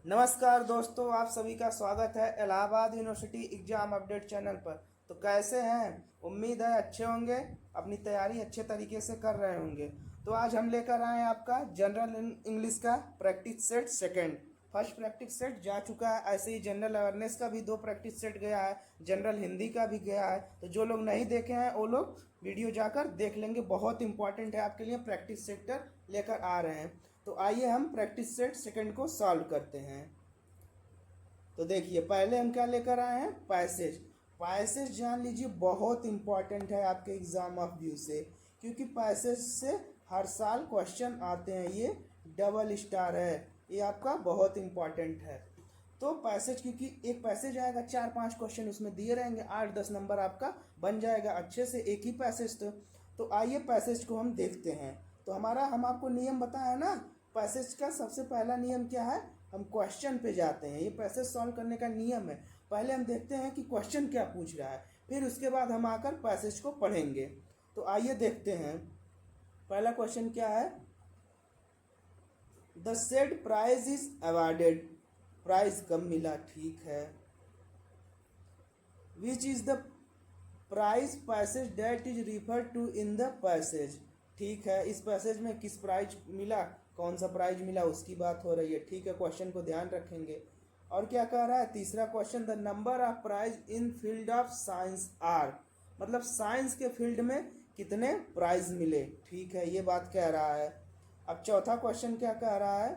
नमस्कार दोस्तों, आप सभी का स्वागत है Allahabad university exam update channel पर। तो कैसे हैं? उम्मीद है अच्छे होंगे, अपनी तैयारी अच्छे तरीके से कर रहे होंगे। तो आज हम लेकर आए हैं आपका जनरल इंग्लिश का practice set second. First practice set जा चुका है, ऐसे ही जनरल अवेयरनेस का भी 2 प्रैक्टिस सेट गया है, जनरल हिंदी का भी गया है। तो जो लोग नहीं देखे हैं वो लोग वीडियो जाकर देख लेंगे, बहुत इंपॉर्टेंट है आपके लिए। प्रैक्टिस सेक्टर लेकर आ रहे हैं। तो आइए हम प्रैक्टिस सेट सेकंड को सॉल्व करते हैं। तो देखिए, पहले हम क्या लेकर आए हैं, पैसेज। पैसेज जान लीजिए, बहुत इंपॉर्टेंट है आपके एग्जाम ऑफ व्यू से, क्योंकि पैसेज से हर साल क्वेश्चन आते हैं। ये डबल स्टार है, ये आपका बहुत इंपॉर्टेंट है। तो पैसेज, क्योंकि एक पैसेज आएगा, 4-5 क्वेश्चन उसमें दिए रहेंगे, 8-10 नंबर आपका बन जाएगा अच्छे से एक ही पैसेज। तो आइए पैसेज को हम देखते हैं। तो हम आपको नियम बताया ना, पैसेज का सबसे पहला नियम क्या है, हम क्वेश्चन पे जाते हैं। ये पैसेज सॉल्व करने का नियम है। पहले हम देखते हैं कि क्वेश्चन क्या पूछ रहा है, फिर उसके बाद हम आकर पैसेज को पढ़ेंगे। तो आइए देखते हैं, पहला क्वेश्चन क्या है। The said prize is awarded, prize कम मिला, ठीक है। Which is the prize passage that is refer to in the passage, ठीक है। इस पैसेज में किस प्राइज मिला, कौन सा प्राइज मिला, उसकी बात हो रही है, ठीक है। क्वेश्चन को ध्यान रखेंगे। और क्या कह रहा है तीसरा question, the number of prize in field of science are, मतलब साइंस के फील्ड में कितने प्राइज मिले, ठीक है, ये बात कह रहा है। अब चौथा क्वेश्चन क्या कह रहा है,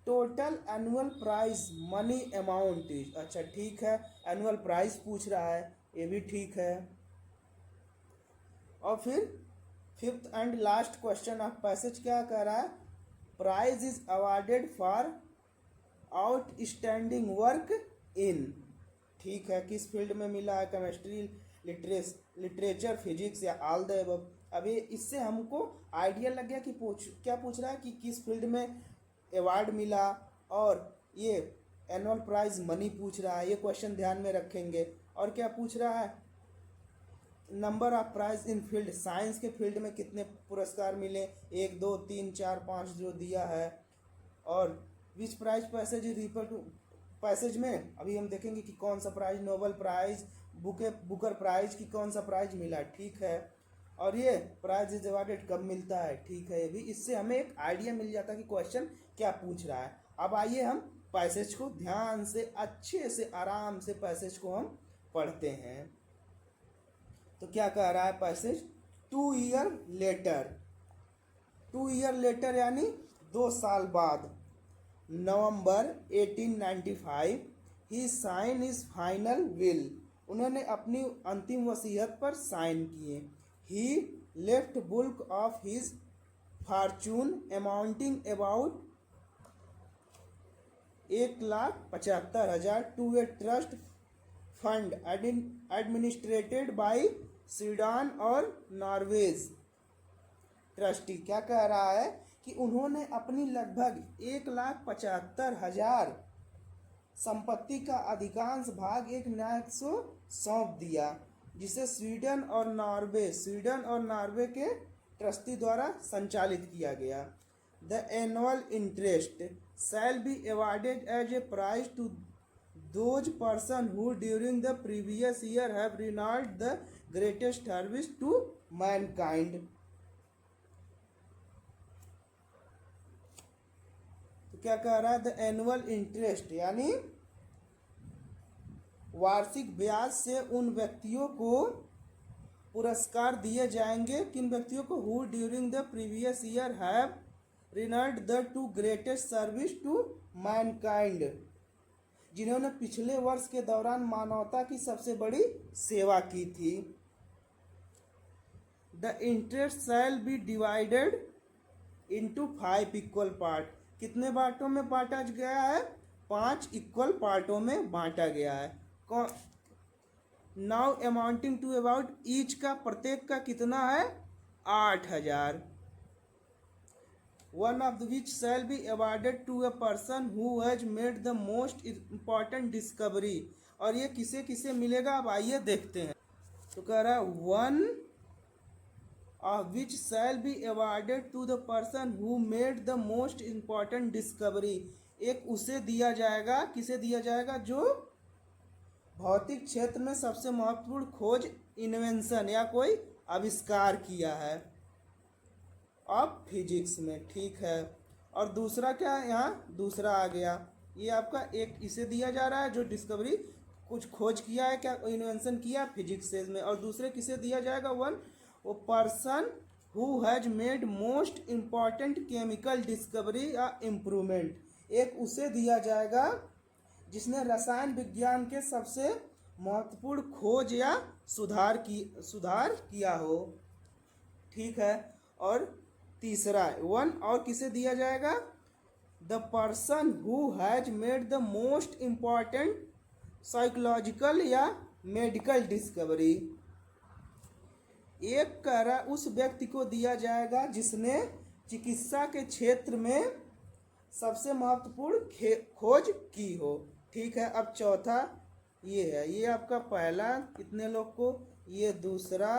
total annual prize money amount is, अच्छा ठीक है, एनुअल प्राइस पूछ रहा है, ये भी ठीक है। और फिर fifth and last question of passage क्या कह रहा है, prize is awarded for outstanding work in, ठीक है, किस फील्ड में मिला है, केमिस्ट्री, लिटरेचर, फिजिक्स या ऑल द अबव। अब ये इससे हमको आइडिया लग गया कि क्या पूछ रहा है कि किस फील्ड में अवार्ड मिला, और ये एनुअल प्राइज मनी पूछ रहा है, ये क्वेश्चन ध्यान में रखेंगे। और क्या पूछ रहा है, number of prize in field, science के फील्ड में कितने पुरस्कार मिले, 1 2 3 4 5 जो दिया है। और which prize passage refer to, passage में अभी हम देखेंगे कि कौन सा prize, Nobel prize, Booker prize की कौन सा प्राइज मिला, ठीक है। और ये प्राइज इज अवार्डेड कब मिलता है, ठीक है। ये भी, इससे हमें एक आइडिया मिल जाता है कि क्वेश्चन क्या पूछ रहा है। अब आइए हम पैसेज को ध्यान से, अच्छे से, आराम से पैसेज को हम पढ़ते हैं। तो क्या कह रहा है passage, 2 year later, 2 year later यानी 2 साल बाद, November 1895 he sign is final will, उन्होंने अपनी अंतिम वसीयत पर साइन किए। He left bulk of his fortune amounting about 1,75,000 to a trust fund administered by Sweden और नॉर्वेज ट्रस्टी। क्या कह रहा है कि उन्होंने अपनी लगभग 1,75,000 संपत्ति का अधिकांश भाग एक न्यायिक को सौंप दिया, जिसे स्वीडन और नॉर्वे के ट्रस्टी द्वारा संचालित किया गया। The annual interest shall be awarded as a prize to those person who during the previous year have rendered the greatest service to mankind। तो क्या कह रहा है, द एनुअल इंटरेस्ट यानी वार्षिक ब्याज से उन व्यक्तियों को पुरस्कार दिए जाएंगे, किन व्यक्तियों को, who during the previous year have rendered the to greatest service to mankind, जिन्होंने पिछले वर्ष के दौरान मानवता की सबसे बड़ी सेवा की थी। The interest shall B divided into 5 equal part, कितने बांटों में बांटा गया है, 5 इक्वल पार्टों में बांटा गया है। Now amounting to about, each का, प्रत्येक का कितना है, 8,000। one of which shall be awarded to a person who has made the most important discovery, और ये किसे किसे मिलेगा, अब आइए देखते हैं। तो कह रहा है 1 which shall be awarded to the person who made the most important discovery. एक उसे दिया जाएगा, किसे दिया जाएगा, जो भौतिक क्षेत्र में सबसे महत्वपूर्ण खोज, इन्वेंशन या कोई आविष्कार किया है ऑफ फिजिक्स में। ठीक है, और दूसरा क्या है, यहाँ दूसरा आ गया, ये आपका एक इसे दिया जा रहा है जो डिस्कवरी कुछ खोज किया है, क्या इन्वेंशन किया फिजिक्स से में। और दूसरे किसे दिया जाएगा, वन वो person who has made most important chemical discovery या इम्प्रूवमेंट। एक उसे दिया जाएगा जिसने रसायन विज्ञान के सबसे महत्वपूर्ण खोज या सुधार किया हो। ठीक है, और तीसरा वन और किसे दिया जाएगा, the person who has made the most important psychological या मेडिकल डिस्कवरी। एक कह रहा उस व्यक्ति को दिया जाएगा जिसने चिकित्सा के क्षेत्र में सबसे महत्वपूर्ण खोज की हो। ठीक है, अब चौथा ये है, ये आपका पहला कितने लोग को, ये दूसरा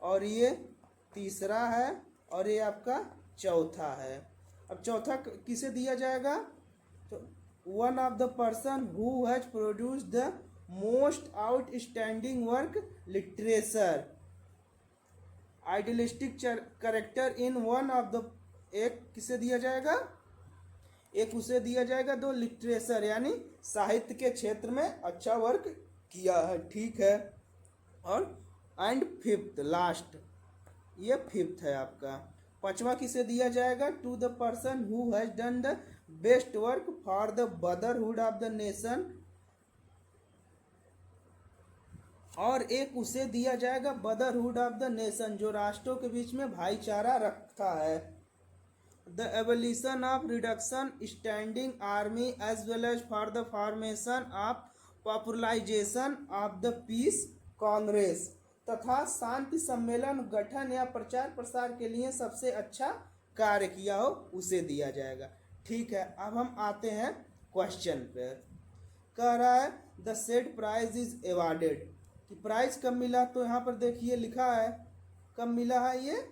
और ये तीसरा है और ये आपका चौथा है। अब चौथा किसे दिया जाएगा, तो one of the person who has produced the most outstanding work literature idealistic character in one of the, एक किसे दिया जाएगा, एक उसे दिया जाएगा दो लिटरेचर यानी साहित्य के क्षेत्र में अच्छा वर्क किया है। ठीक है, और एंड फिफ्थ लास्ट, ये फिफ्थ है आपका। पांचवा किसे दिया जाएगा, to the person who has done the best work for the brotherhood of the nation. और एक उसे दिया जाएगा ब्रदरहुड ऑफ द नेशन, जो राष्ट्रों के बीच में भाईचारा रखता है। The evolution of reduction standing army as well as for the formation of popularization of the peace congress, तथा शांति सम्मेलन गठन या प्रचार प्रसार के लिए सबसे अच्छा कार्य किया हो, उसे दिया जाएगा। ठीक है, अब हम आते हैं क्वेश्चन पे। कह रहा है the said prize is awarded, कि प्राइज कब मिला, तो यहाँ पर देखिए लिखा है कब मिला है, ये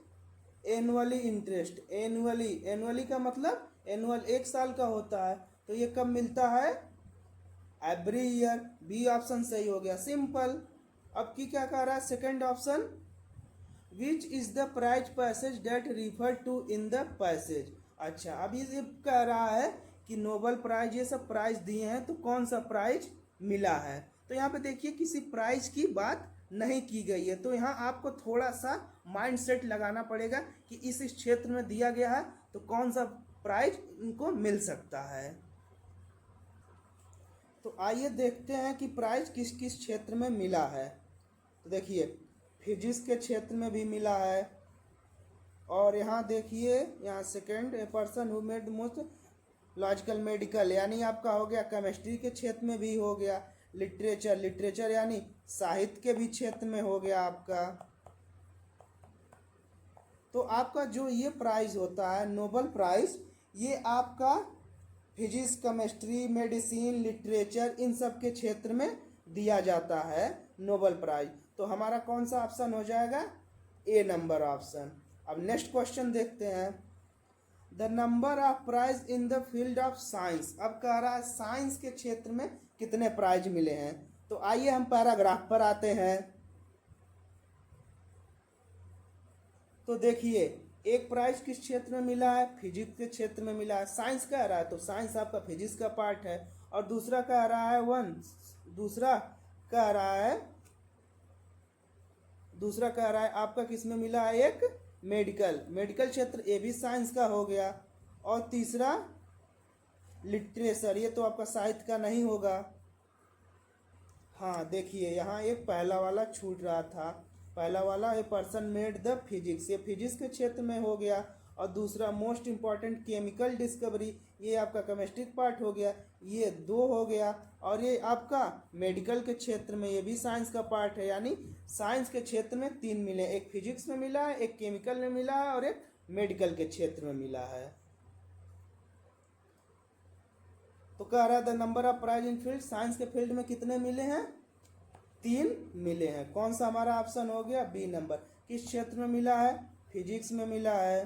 एनुअली इंटरेस्ट। एनुअली का मतलब एनुअल एक साल का होता है, तो ये कब मिलता है, एवरी ईयर। बी ऑप्शन सही हो गया, सिंपल। अब की क्या कह रहा है, second option, which is the prize passage that refer to in the passage. अच्छा, अब ये कह रहा है कि नोबेल प्राइज ये सब प्राइज दिए हैं, तो कौन सा प्राइज मिला है। तो यहाँ पे देखिए किसी प्राइज की बात नहीं की गई है, तो यहाँ आपको थोड़ा सा माइंड सेट लगाना पड़ेगा कि इस क्षेत्र में दिया गया है तो कौन सा प्राइज इनको मिल सकता है। तो आइए देखते हैं कि प्राइज किस किस क्षेत्र में मिला है। तो देखिए फिजिक्स के क्षेत्र में भी मिला है, और यहाँ देखिए यहाँ second person who made most logical medical यानी आपका हो गया केमिस्ट्री के क्षेत्र में भी हो गया, लिटरेचर यानी साहित्य के भी क्षेत्र में हो गया आपका। तो आपका जो ये प्राइज होता है नोबेल प्राइज, ये आपका physics, chemistry, medicine, literature in सब के क्षेत्र में दिया जाता है नोबेल प्राइज। तो हमारा कौन सा ऑप्शन हो जाएगा, ए नंबर ऑप्शन। अब नेक्स्ट क्वेश्चन देखते हैं, the number of prize in the field of science. अब कह रहा है साइंस के क्षेत्र में कितने प्राइज मिले हैं। तो आइए हम पैराग्राफ पर आते हैं। तो देखिए एक प्राइज किस क्षेत्र में मिला है, फिजिक्स के क्षेत्र में मिला है। साइंस कह रहा है तो साइंस आपका फिजिक्स का पार्ट है, और दूसरा कह रहा है दूसरा कह रहा है आपका किस में मिला है, एक मेडिकल क्षेत्र, ये भी साइंस का हो गया। और तीसरा लिटरेचर, ये तो आपका साहित्य का नहीं होगा। हाँ देखिए यहाँ एक पहला वाला छूट रहा था, पहला वाला a person made the physics, ये फिजिक्स के क्षेत्र में हो गया। और दूसरा मोस्ट इम्पॉर्टेंट केमिकल डिस्कवरी, ये आपका केमिस्ट्री पार्ट हो गया, ये दो हो गया। और ये आपका मेडिकल के क्षेत्र में, ये भी साइंस का पार्ट है, यानी साइंस के क्षेत्र में तीन मिले, एक फिजिक्स में मिला है, एक केमिकल में मिला है और एक मेडिकल के क्षेत्र में मिला है। तो कह रहा है the number of prize in field, science के फील्ड में कितने मिले हैं, 3 मिले हैं। कौन सा हमारा ऑप्शन हो गया, बी नंबर। किस क्षेत्र में मिला है, फिजिक्स में मिला है,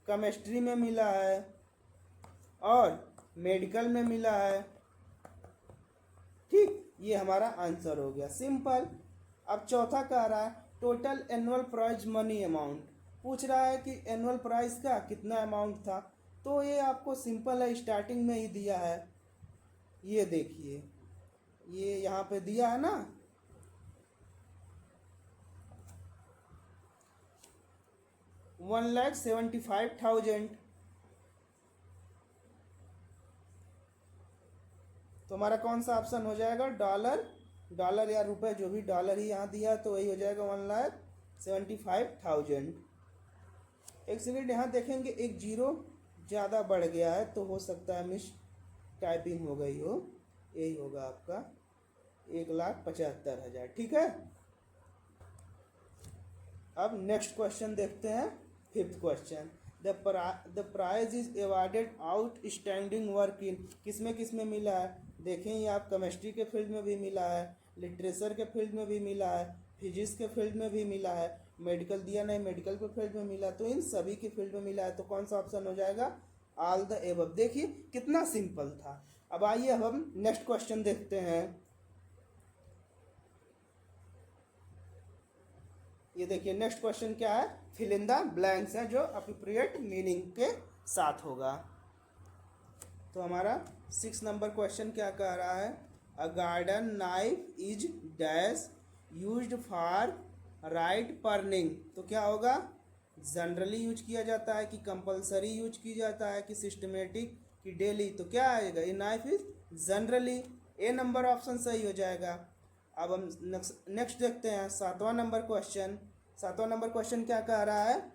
केमिस्ट्री में मिला है और मेडिकल में मिला है। ठीक, ये हमारा आंसर हो गया, सिंपल। अब चौथा कह रहा है total annual prize money amount, पूछ रहा है कि एनुअल प्राइज का कितना अमाउंट था। तो ये आपको सिंपल है, स्टार्टिंग में ही दिया है, ये देखिए, ये यहाँ पे दिया है ना, 1,75,000। तो हमारा कौन सा ऑप्शन हो जाएगा, डॉलर या रुपए, जो भी, डॉलर ही यहाँ दिया तो वही हो जाएगा 1,75,000। एक सेकेंड, यहाँ देखेंगे एक जीरो ज़्यादा बढ़ गया है, तो हो सकता है मिस टाइपिंग हो गई हो, यही होगा आपका 1,75,000। ठीक है, अब नेक्स्ट क्वेश्चन देखते हैं, fifth question. The prize is awarded outstanding work in, किसमें किसमें मिला है, देखें ये आप केमिस्ट्री के फील्ड में भी मिला है, लिटरेचर के फील्ड में भी मिला है, फिजिक्स के फील्ड में भी मिला है, मेडिकल दिया नहीं, मेडिकल के फील्ड में मिला, तो इन सभी के फील्ड में मिला है। तो कौन सा ऑप्शन हो जाएगा, ऑल द एबव। देखिए कितना सिंपल था। अब आइए अब हम नेक्स्ट क्वेश्चन देखते हैं। ये देखिए नेक्स्ट क्वेश्चन क्या है, फिल इन द ब्लैंक्स है, जो अप्रोप्रिएट मीनिंग के साथ होगा। तो हमारा 6 नंबर क्वेश्चन क्या कह रहा है, a garden knife is dash used for right pruning. तो क्या होगा, जनरली यूज किया जाता है कि कंपलसरी यूज किया जाता है कि सिस्टमेटिक कि डेली। तो क्या आएगा, ये knife is generally, A number option सही हो जाएगा। अब हम नेक्स्ट देखते हैं 7वां नंबर क्वेश्चन। 7वां नंबर क्वेश्चन क्या कह रहा है,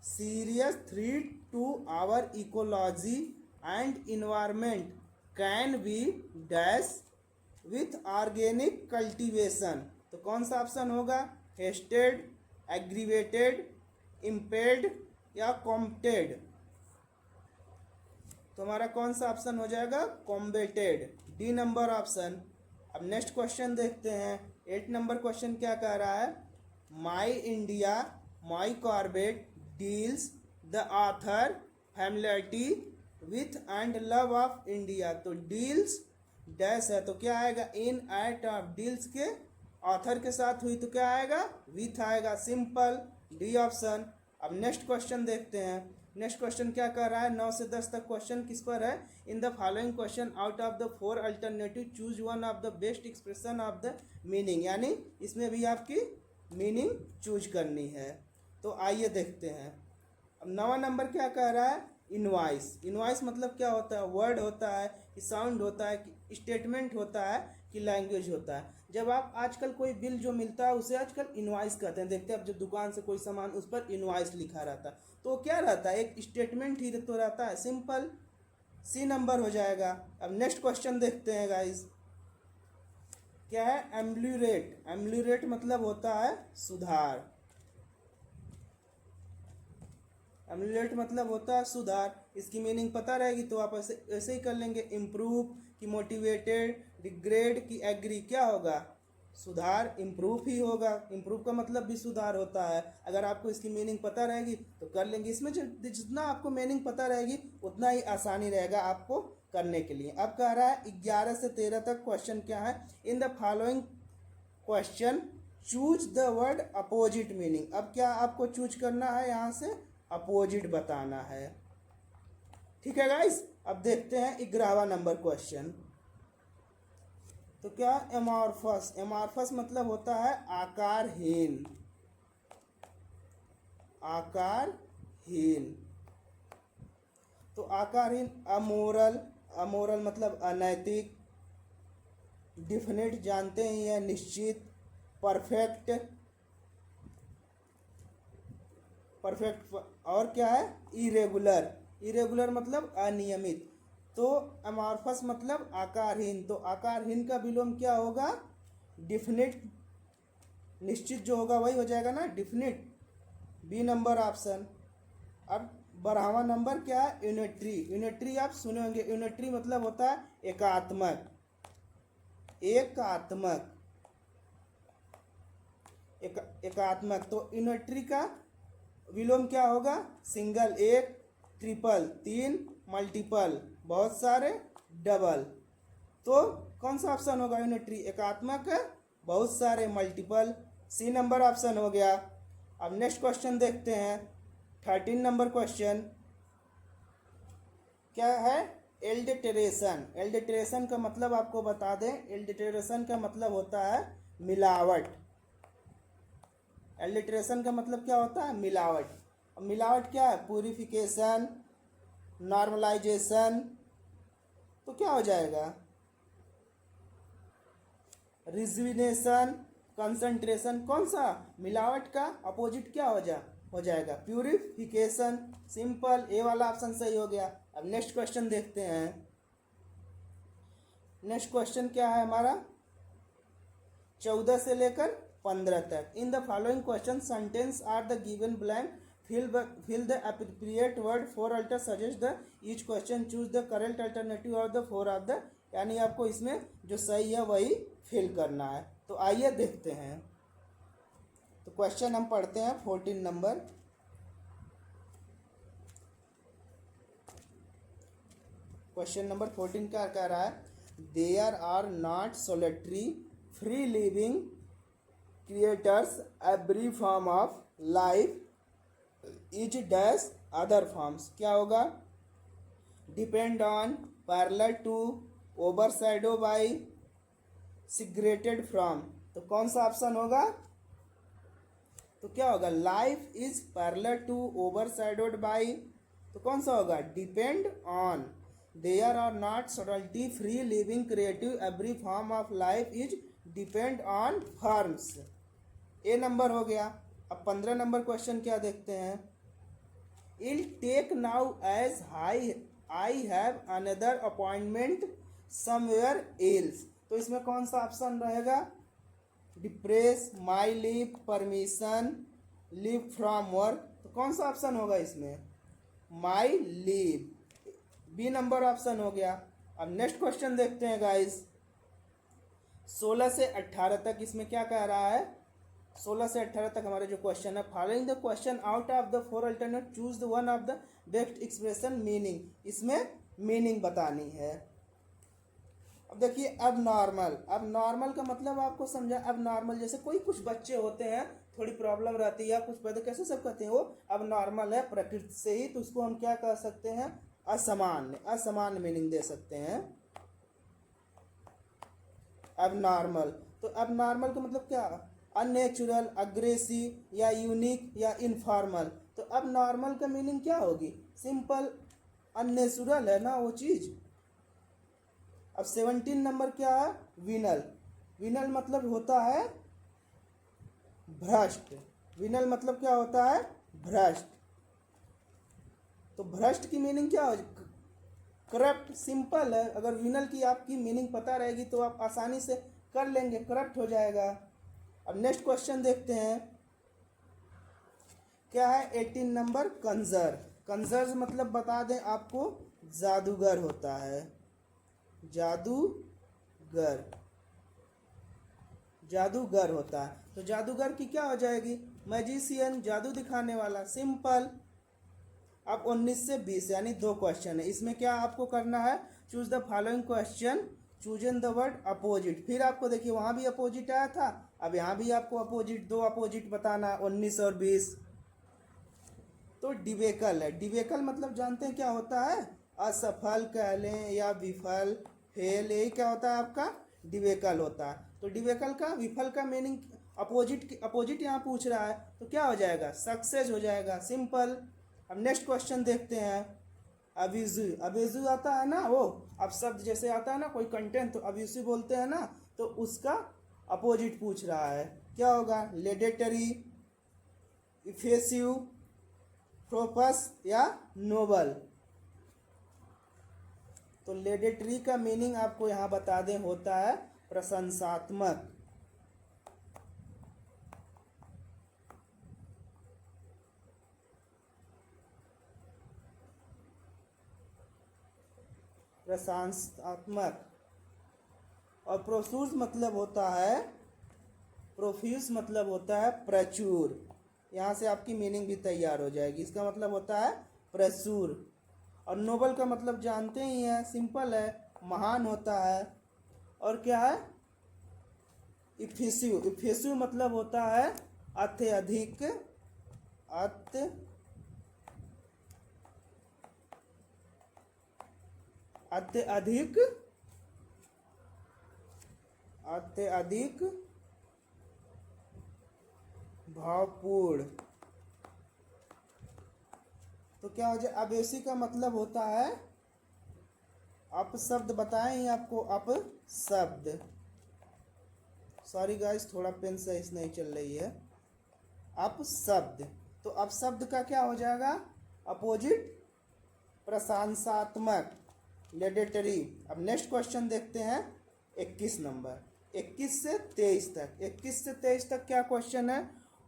serious threat to our ecology and environment can be dash with organic cultivation. तो कौन सा ऑप्शन होगा, हेस्टेड, एग्रीवेटेड, इम्पेल्ड या कॉम्प्टेड। तो हमारा कौन सा ऑप्शन हो जाएगा, कॉम्बेटेड, डी नंबर ऑप्शन। अब नेक्स्ट क्वेश्चन देखते हैं, 8 नंबर क्वेश्चन क्या कह रहा है, my India my Corbett deals the author familiarity with and love of India. तो डील्स डैश है, तो क्या आएगा, इन एट ऑफ, डील्स के ऑथर के साथ हुई, तो क्या आएगा, विथ आएगा, सिंपल, डी ऑप्शन। अब नेक्स्ट क्वेश्चन देखते हैं। नेक्स्ट क्वेश्चन क्या कर रहा है, 9 से 10 तक क्वेश्चन किस पर है, in the following question out of the 4 alternative choose one of the best expression of the meaning, यानी इसमें भी आपकी मीनिंग चूज करनी है। तो आइए देखते हैं। अब 9वां नंबर क्या कह रहा है, इनवाइस। इनवाइस मतलब क्या होता है, वर्ड होता है कि साउंड होता है कि स्टेटमेंट होता है कि लैंग्वेज होता है। जब आप आजकल कोई बिल जो मिलता है उसे आजकल इनवाइस कहते हैं, देखते हैं अब जब दुकान से कोई सामान उस पर इनवाइस लिखा रहता है, तो क्या रहता है, एक स्टेटमेंट ही तो रहता है, सिंपल, सी नंबर हो जाएगा। अब नेक्स्ट क्वेश्चन देखते हैं गाइस, क्या है, एम्ब्ल्यूरेट। एम्ब्ल्यूरेट मतलब होता है सुधार, एम्यूलेट मतलब होता है सुधार। इसकी मीनिंग पता रहेगी तो आप ऐसे ऐसे ही कर लेंगे, इम्प्रूव कि मोटिवेटेड, डिग्रेड कि एग्री, क्या होगा, सुधार, इम्प्रूव ही होगा। इम्प्रूव का मतलब भी सुधार होता है। अगर आपको इसकी मीनिंग पता रहेगी तो कर लेंगे। इसमें जितना आपको मीनिंग पता रहेगी उतना ही आसानी रहेगा आपको करने के लिए। अब कह रहा है 11 से 13 तक क्वेश्चन क्या है, in the following question choose the word opposite meaning. अब क्या आपको चूज करना है, यहाँ से अपोजिट बताना है, ठीक है गाइस। अब देखते हैं 11वां नंबर क्वेश्चन। तो क्या, एमॉर्फस। एमॉर्फस मतलब होता है आकारहीन, आकारहीन। तो आकारहीन, अमोरल। अमोरल मतलब अनैतिक। डिफिनिट जानते ही है, निश्चित। Perfect, perfect. और क्या है, इरेगुलर। इरेगुलर मतलब अनियमित। तो अमॉर्फस मतलब आकारहीन। तो आकारहीन का विलोम क्या होगा, डिफिनिट। निश्चित जो होगा वही हो जाएगा ना, डिफिनिट, बी नंबर ऑप्शन। अब 12वां नंबर क्या है, यूनिटरी। यूनिटरी आप सुने होंगे, यूनिटरी मतलब होता है एकात्मक, एकात्मक। एकात्मक। तो यूनिटरी का विलोम क्या होगा? सिंगल एक, ट्रिपल तीन, मल्टीपल बहुत सारे, डबल। तो कौन सा ऑप्शन होगा? यूनिटरी एकात्मक, बहुत सारे, मल्टीपल। सी नंबर ऑप्शन हो गया। अब नेक्स्ट क्वेश्चन देखते हैं, 13 नंबर क्वेश्चन क्या है? एल्डिटरेशन। एल्डिटरेशन का मतलब आपको बता दें, एल्डिटरेशन का मतलब होता है मिलावट। एल्डिटरेशन का मतलब क्या होता है? मिलावट। अब मिलावट क्या है? प्यूरिफिकेशन, नॉर्मलाइजेशन, तो क्या हो जाएगा? रिजविनेशन, कंसंट्रेशन। कौन सा? मिलावट का अपोजिट क्या हो जाएगा? प्यूरिफिकेशन। सिंपल, ए वाला ऑप्शन सही हो गया। अब नेक्स्ट क्वेश्चन देखते हैं। नेक्स्ट क्वेश्चन क्या है हमारा? 14 से लेकर 15 तक। In the following question sentence are the given blank, fill the appropriate word for alter, suggest the each question, choose the correct alternative of the four of the, यानी आपको इसमें जो सही है वही फिल करना है। तो आइए देखते हैं। तो क्वेश्चन हम पढ़ते हैं 14 नंबर। क्वेश्चन नंबर 14 क्या कह रहा है? There are not solitary free living creatures, every form of life is dash other forms. क्या होगा? Depend on, parallel to, overshadow by, segregated from. तो कौन सा ऑप्शन होगा? तो क्या होगा? Life is parallel to, overshadowed by, तो कौन सा होगा? Depend on. There are not solitary free living creative, every form of life is depend on forms. A number हो गया। अब 15 नंबर क्वेश्चन क्या देखते हैं? I'll take now as I have another appointment somewhere else. तो इसमें कौन सा ऑप्शन रहेगा? Depress, my leave, permission, leave from work. तो कौन सा ऑप्शन होगा इसमें? My leave. B number option हो गया। अब नेक्स्ट क्वेश्चन देखते हैं गाइस। 16 से 18 तक इसमें क्या कह रहा है? 16 से 18 तक हमारे जो क्वेश्चन है, following the question out of the four alternate choose the one of the best expression meaning. इसमें मीनिंग बतानी है। अब देखिए, अब नॉर्मल का मतलब आपको समझा। अब नॉर्मल जैसे कोई कुछ बच्चे होते हैं, थोड़ी प्रॉब्लम रहती है, कुछ पैदा, कैसे सब कहते हैं वो अब नॉर्मल है प्रकृति से ही, तो उसको हम क्या कह सकते हैं? असामान्य। असामान्य मीनिंग दे सकते हैं अब नॉर्मल। तो अब नॉर्मल का मतलब क्या? अननेचुरल, अग्रेसिव, या यूनिक, या इनफॉर्मल। तो अब नॉर्मल का मीनिंग क्या होगी? सिंपल, अननेचुरल है ना वो चीज। अब 17 नंबर क्या है? विनल। विनल मतलब होता है भ्रष्ट। विनल मतलब क्या होता है? भ्रष्ट। तो भ्रष्ट की मीनिंग क्या हो? करप्ट। सिंपल है, अगर विनल की आपकी मीनिंग पता रहेगी तो आप आसानी से कर लेंगे, करप्ट हो जाएगा। अब नेक्स्ट क्वेश्चन देखते हैं क्या है? 18 नंबर कंजर। कंजर मतलब बता दें आपको, जादूगर होता है। जादूगर, जादूगर होता है। तो जादूगर की क्या हो जाएगी? मैजिशियन, जादू दिखाने वाला। सिंपल। अब 19 से 20 यानी 2 क्वेश्चन है। इसमें क्या आपको करना है? Choose the following question, choose in the word opposite. फिर आपको देखिए वहां भी अपोजिट आया था, अब यहाँ भी आपको अपोजिट, 2 अपोजिट बताना, 19 और 20। तो डिबेकल है। डिबेकल मतलब जानते हैं क्या होता है? असफल कह लें या विफल, फेल, यही क्या होता है आपका? डिबेकल होता है। तो डिबेकल का, विफल का मीनिंग अपोजिट यहाँ पूछ रहा है, तो क्या हो जाएगा? सक्सेस हो जाएगा। सिंपल। अब नेक्स्ट क्वेश्चन देखते हैं। अब्यूजिव। अब्यूजिव आता है ना वो, अब शब्द जैसे आता है ना कोई कंटेंट, तो अब्यूजिव बोलते हैं ना, तो उसका अपोजिट पूछ रहा है। क्या होगा? लेडेटरी, इफेसिव, प्रोपस, या नोबल। तो लेडेटरी का मीनिंग आपको यहां बता दें होता है प्रशंसात्मक। प्रशंसात्मक। और प्रोसूस मतलब होता है, प्रोफ्यूज मतलब होता है प्रचुर। यहाँ से आपकी मीनिंग भी तैयार हो जाएगी। इसका मतलब होता है प्रचुर। और नोबल का मतलब जानते ही हैं, सिंपल है, महान होता है। और क्या है? इफेसिव। इफेसिव मतलब होता है अत्यधिक, अत्यधिक, अत्यधिक भावपूर्ण। तो क्या हो जाए? अबेसी का मतलब होता है अपशब्द। बताएं ही आपको, अपशब्द। सॉरी गाइस, थोड़ा पेन सही नहीं चल रही है। अपशब्द। तो अपशब्द का क्या हो जाएगा? अपोजिट, प्रशंसात्मक, लेडेटरी। अब नेक्स्ट क्वेश्चन देखते हैं 21 नंबर, 21 से 23 तक। 21 से 23 तक क्या क्वेश्चन है?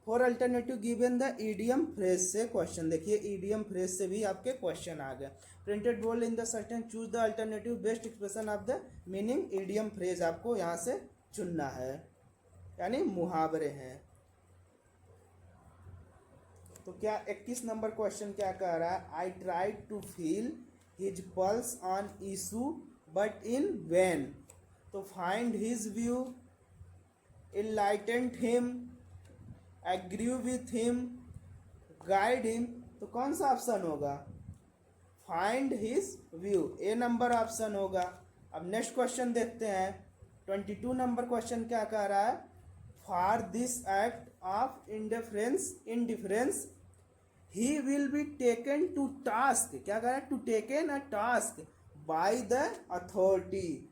For alternative given the idiom phrase से क्वेश्चन। देखिए ईडियम फ्रेज से भी आपके क्वेश्चन आ गए। Printed bold in the sentence choose the alternative best expression of the meaning. Idiom phrase आपको यहाँ से चुनना है, यानी मुहावरे हैं। तो क्या 21 नंबर क्वेश्चन क्या कह रहा है? I tried to feel his pulse on issue but in vain, तो find his view, enlightened him, agree with him, guide him. तो कौन सा ऑप्शन होगा? Find his view, A number option होगा। अब नेक्स्ट क्वेश्चन देखते हैं 22 नंबर क्वेश्चन क्या कह रहा है? For this act of indifference he will be taken to task. क्या कह रहा है? To taken a task by the authority.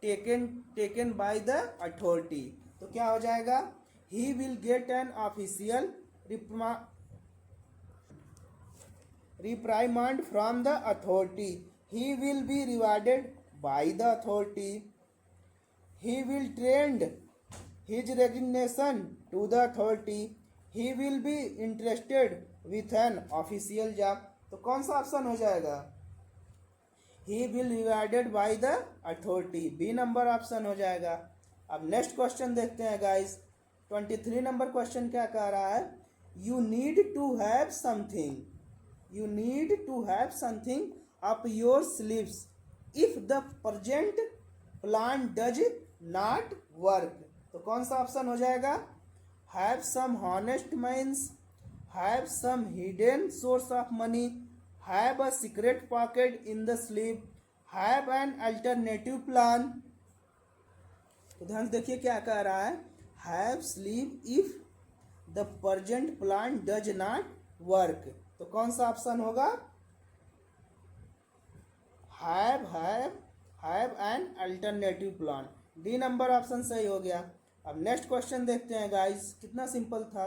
Taken by the authority. तो क्या हो जाएगा? He will get an official reprimand from the authority. He will be rewarded by the authority. He will trend his resignation to the authority. He will be interested with an official job. तो कौन सा option हो जाएगा? He will rewarded by the authority, B number option हो जाएगा। अब next question देखते हैं गाइस 23 नंबर क्वेश्चन क्या कह रहा है? You need to have something. You need to have something up your sleeves if the present plan does not work. तो कौन सा ऑप्शन हो जाएगा? Have some honest means, have some hidden source of money, have a secret pocket in the sleeve, have an alternative plan. तो ध्यान से देखिए क्या कह रहा है? Have sleeve if the present plan does not work. तो कौन सा ऑप्शन होगा? Have an alternative plan, D number option सही हो गया। अब नेक्स्ट क्वेश्चन देखते हैं गाइस, कितना सिंपल था।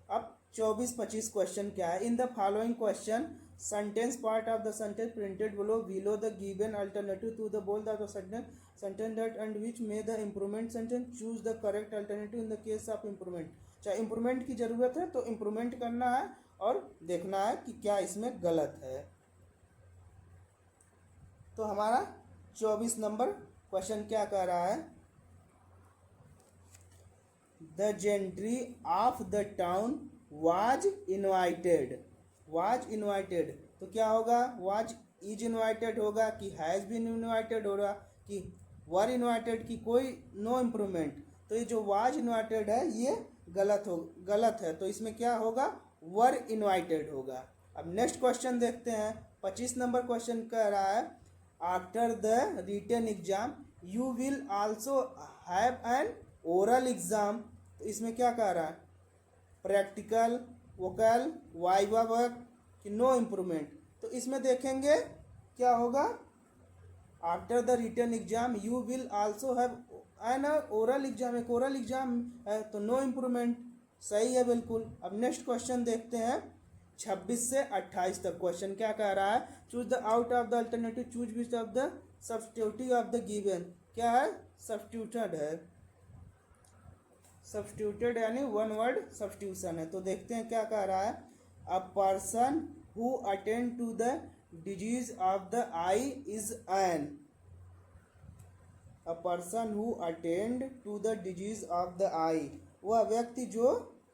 अब 24-25 क्वेश्चन क्या है? In the following question sentence part of the sentence printed below the given alternative to the bold of the sentence that and which may the improvement sentence choose the correct alternative in the case of improvement. चाहे improvement की जरूरत है तो improvement करना है और देखना है कि क्या इसमें गलत है। तो हमारा 24 नंबर क्वेश्चन क्या कह रहा है? The gentry of the town was invited. Was invited तो क्या होगा? वाज इज इनवाइटेड होगा कि हैज बीन इनवाइटेड होगा कि वर इनवाइटेड की कोई नो इम्प्रूवमेंट। तो ये जो वाज इनवाइटेड है ये गलत है। तो इसमें क्या होगा? वर इनवाइटेड होगा। अब नेक्स्ट क्वेश्चन देखते हैं 25 नंबर क्वेश्चन कह रहा है after the written exam you will also have an oral exam. तो इसमें क्या कह रहा है? प्रैक्टिकल, वोकल, वाइवा वर्क कि नो इम्प्रूवमेंट। तो इसमें देखेंगे क्या होगा? After the written exam you will also have an oral exam, एक ओरल एग्जाम है तो नो इम्प्रूवमेंट सही है बिल्कुल। अब नेक्स्ट क्वेश्चन देखते हैं 26 से 28 तक। क्वेश्चन क्या कह रहा है? Choose the out of the alternative choose which of the substitutive of the given. क्या है? सब्स्टिट्यूटेड है। सब्स्टिट्यूटेड यानी वन वर्ड सब्स्टिट्यूशन है। तो देखते हैं क्या कह रहा है? A person who attend to the disease of the eye is an. A person who attend to the disease of the eye, वह व्यक्ति जो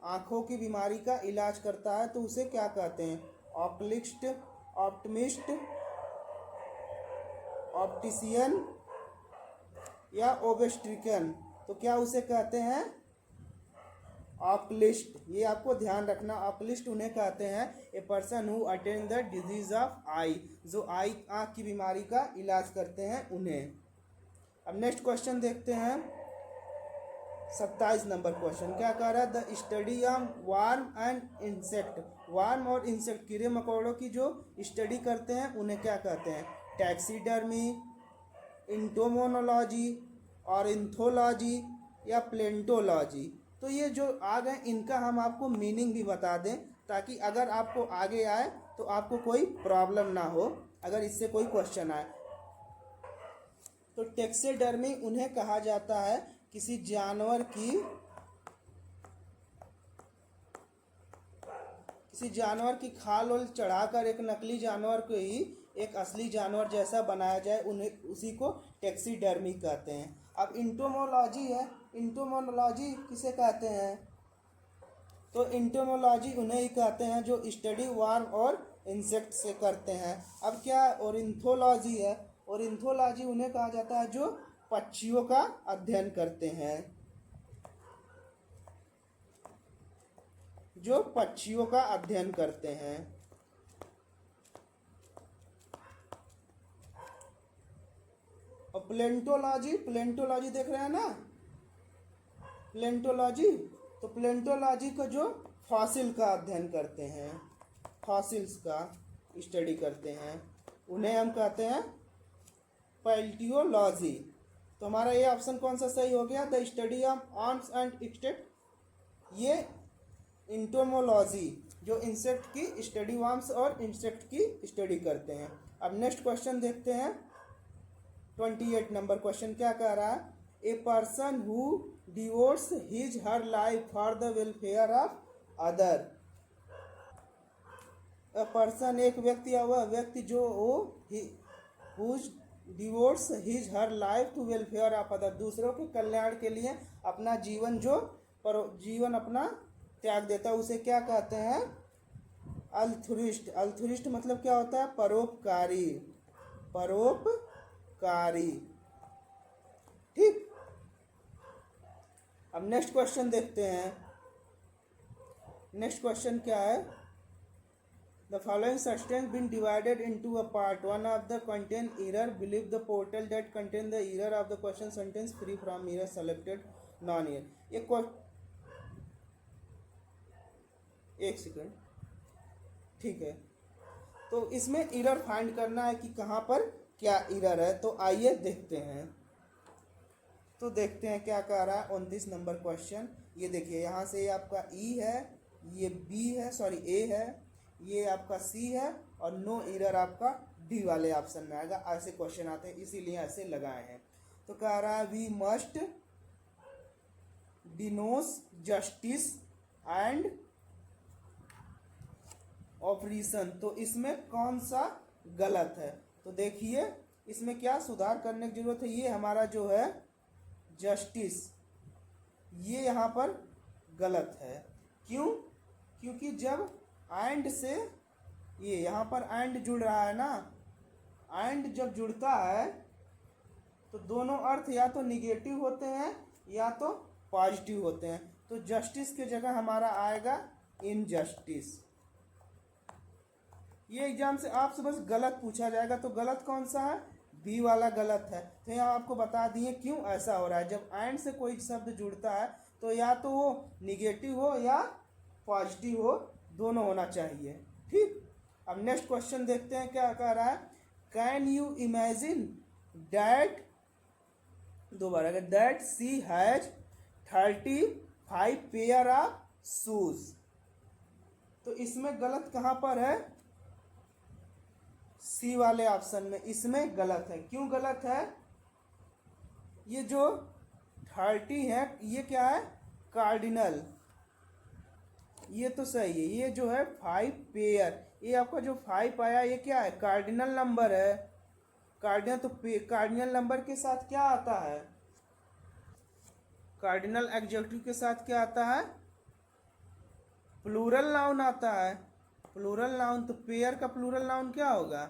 आँखों की बीमारी का इलाज करता है, तो उसे क्या कहते हैं? ऑक्लिस्ट, ऑप्टमिस्ट, ऑप्टिशियन या ओबेस्ट्रिकन। तो क्या उसे कहते हैं? ऑक्लिस्ट। ये आपको ध्यान रखना, ऑक्लिस्ट उन्हें कहते हैं a person who attend the disease of eye, जो आई आँख की बीमारी का इलाज करते हैं उन्हें। अब नेक्स्ट क्वेश्चन देखते हैं, 27 नंबर क्वेश्चन क्या कह रहा है? The study of warm and insect, warm और इंसेक्ट कीड़े मकोड़ों की जो स्टडी करते हैं उन्हें क्या कहते हैं? टैक्सीडर्मी, इंटोमोनोलॉजी, ऑर्निथोलॉजी या प्लेंटोलॉजी। तो ये जो आ गए इनका हम आपको मीनिंग भी बता दें, ताकि अगर आपको आगे आए तो आपको कोई प्रॉब्लम ना हो अगर इससे कोई क्वेश्चन आए। तो टैक्सीडर्मी उन्हें कहा जाता है किसी जानवर की खाल और चढ़ाकर एक नकली जानवर को ही एक असली जानवर जैसा बनाया जाए, उन्हें उसी को टैक्सीडर्मी कहते हैं। अब इंटोमोलॉजी है, इंटोमोलॉजी किसे कहते हैं? तो इंटोमोलॉजी उन्हें ही कहते हैं जो स्टडी वार्म और इंसेक्ट से करते हैं। अब क्या ऑर्निथोलॉजी है? ऑर्निथोलॉजी उन्हें कहा जाता है जो पक्षियों का अध्ययन करते हैं, जो पक्षियों का अध्ययन करते हैं। और प्लेंटोलॉजी, प्लेंटोलॉजी देख रहे हैं ना, प्लेंटोलॉजी, तो प्लेंटोलॉजी को जो फॉसिल का अध्ययन करते हैं, फॉसिल्स का स्टडी करते हैं, उन्हें हम कहते हैं पैलियोलॉजी। तो हमारा ये ऑप्शन कौन सा सही हो गया? The study of arms and insect, ये इंटोमोलॉजी जो इंसेक्ट की स्टडी, वार्म्स और इंसेक्ट की स्टडी करते हैं। अब नेक्स्ट क्वेश्चन देखते हैं, 28 नंबर क्वेश्चन क्या कह रहा है? A person who devotes his her life for the welfare of other, a person एक व्यक्ति या वह व्यक्ति जो whose devotes his her life to welfare of other, दूसरों के कल्याण के लिए अपना जीवन अपना त्याग देता है, उसे क्या कहते हैं? अल्थुरिस्ट। अल्थुरिस्ट मतलब क्या होता है? परोपकारी, परोपकारी। ठीक। अब नेक्स्ट क्वेश्चन देखते हैं, नेक्स्ट क्वेश्चन क्या है? The following sentence been divided into a part. One of the contain error. Believe the portal that contain the error of the question sentence free from error selected non-error. एक second, ठीक है। तो इसमें error find करना है कि कहाँ पर क्या एरर है, तो आइए देखते हैं। तो देखते हैं क्या कह रहा है 29 नंबर क्वेश्चन। ये देखिए, यहाँ से ये आपका ई है, ये बी है, सॉरी ए है, ये आपका सी है, और नो एरर आपका डी वाले ऑप्शन में आएगा। ऐसे क्वेश्चन आते हैं, इसीलिए ऐसे लगाए हैं। तो कह रहा है we must denounce justice and operation. तो इसमें कौन सा गलत है? तो देखिए इसमें क्या सुधार करने की जरूरत है। ये हमारा जो है जस्टिस, ये यहाँ पर गलत है। क्यों? क्योंकि जब एंड से ये यहाँ पर एंड जुड़ रहा है ना, एंड जब जुड़ता है तो दोनों अर्थ या तो निगेटिव होते हैं या तो पॉजिटिव होते हैं। तो जस्टिस के जगह हमारा आएगा इनजस्टिस। ये एग्जाम से आपसे बस गलत पूछा जाएगा, तो गलत कौन सा है? बी वाला गलत है। तो यहाँ आपको बता दिए क्यों ऐसा हो रहा है। जब एंड से कोई शब्द जुड़ता है तो या तो वो निगेटिव हो या पॉजिटिव हो, दोनों होना चाहिए। ठीक। अब नेक्स्ट क्वेश्चन देखते हैं क्या कह रहा है। कैन यू इमेजिन दैट, दोबारा that she has 35 pair of shoes. तो इसमें गलत कहाँ पर है? सी वाले ऑप्शन में, इसमें गलत है। क्यों गलत है? ये जो 30 है ये क्या है? कार्डिनल। ये तो सही है। ये जो है 5 पेयर, ये आपका जो 5 आया ये क्या है? कार्डिनल नंबर है। कार्डिनल, तो कार्डिनल नंबर के साथ क्या आता है, कार्डिनल एडजेक्टिव के साथ क्या आता है, प्लूरल नाउन आता है। प्लूरल नाउन, तो पेयर का प्लूरल नाउन क्या होगा,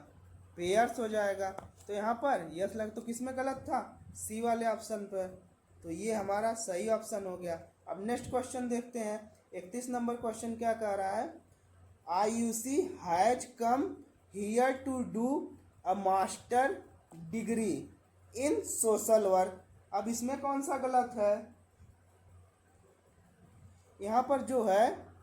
पेयर्स हो जाएगा। तो यहाँ पर यस लग, तो किसमें गलत था, सी वाले ऑप्शन पर। तो ये हमारा सही ऑप्शन हो गया। अब नेक्स्ट क्वेश्चन देखते हैं। 31 नंबर क्वेश्चन क्या कह रहा है, IUC has come here to do a master degree in social work. अब इसमें कौन सा गलत है, यहाँ पर जो है,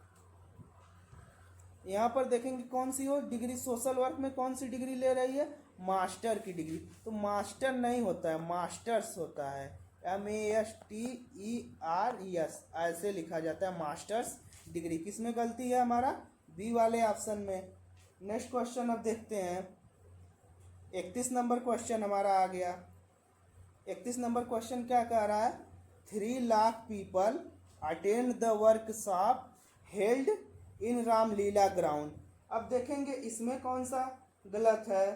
यहाँ पर देखेंगे कौन सी हो डिग्री, सोशल वर्क में कौन सी डिग्री ले रही है, मास्टर की डिग्री। तो मास्टर नहीं होता है, मास्टर्स होता है, MASTERS ऐसे लिखा जाता है, मास्टर्स डिग्री। किसमें गलती है हमारा, बी वाले ऑप्शन में। नेक्स्ट क्वेश्चन अब देखते हैं। 31 नंबर क्वेश्चन हमारा आ गया। 31 नंबर क्वेश्चन क्या कह रहा है, 3 lakh people attend the workshop held in Ramlila ground. अब देखेंगे इसमें कौन सा गलत है,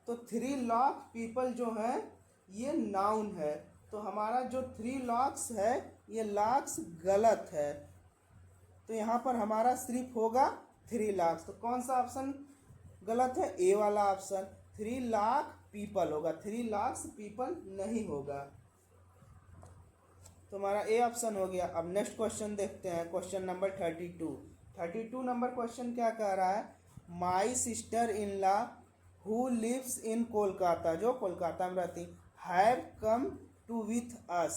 तो 3 लाख पीपल जो है ये नाउन है, तो हमारा जो 3 लाख्स है ये लाख्स गलत है। तो यहाँ पर हमारा सिर्फ होगा 3 लाख। तो कौन सा ऑप्शन गलत है, ए वाला ऑप्शन, 3 लाख पीपल होगा, 3 लाख पीपल नहीं होगा। तो हमारा ए ऑप्शन हो गया। अब नेक्स्ट क्वेश्चन देखते हैं, क्वेश्चन नंबर 32 नंबर क्वेश्चन क्या कह रहा है, my sister in law who lives in Kolkata, जो कोलकाता में रहती, have come to with us.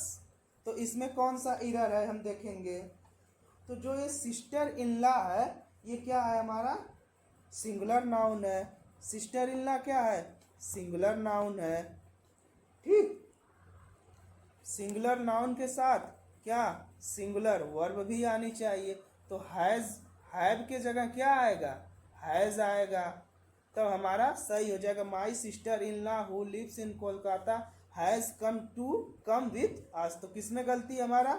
तो इसमें कौन सा इरर है हम देखेंगे। तो जो ये सिस्टर इन लॉ है ये क्या है हमारा, सिंगुलर नाउन है। सिस्टर इन लॉ क्या है, सिंगुलर नाउन है, ठीक। सिंगुलर नाउन के साथ क्या, सिंगुलर वर्ब भी आनी चाहिए। तो हैव के जगह क्या आएगा, हैज आएगा, तब हमारा सही हो जाएगा। My sister in law who lives in Kolkata has come with us. तो किसमें गलती हमारा,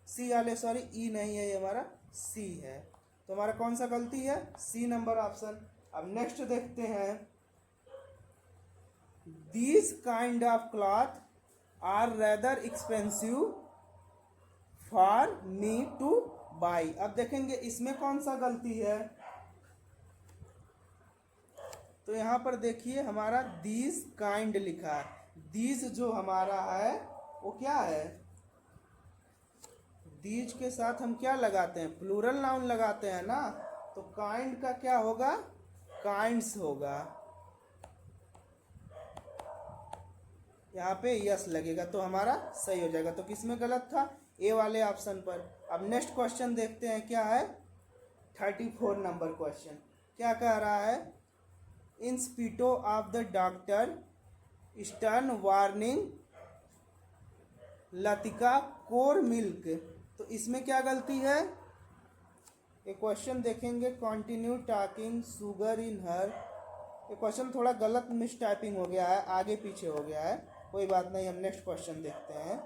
सी वाले, सॉरी ई नहीं है, ये हमारा सी है। तो हमारा कौन सा गलती है, सी नंबर ऑप्शन। अब नेक्स्ट देखते हैं, these kind of cloth are rather expensive for me to buy. अब देखेंगे इसमें कौन सा गलती है, तो यहाँ पर देखिए हमारा दीज काइंड लिखा है, दीज जो हमारा है वो क्या है, दीज के साथ हम क्या लगाते हैं, प्लूरल नाउन लगाते हैं ना, तो काइंड का क्या होगा, काइंड्स होगा, यहाँ पे यस लगेगा, तो हमारा सही हो जाएगा। तो किसमें गलत था, ए वाले ऑप्शन पर। अब नेक्स्ट क्वेश्चन देखते हैं क्या है, 34 नंबर क्वेश्चन क्या कह रहा है, in spite of the doctor stern warning Latika core milk. तो इसमें क्या गलती है, ये क्वेश्चन देखेंगे, continue talking sugar in her. ये क्वेश्चन थोड़ा गलत मिस टाइपिंग हो गया है, आगे पीछे हो गया है, कोई बात नहीं। हम नेक्स्ट क्वेश्चन देखते हैं।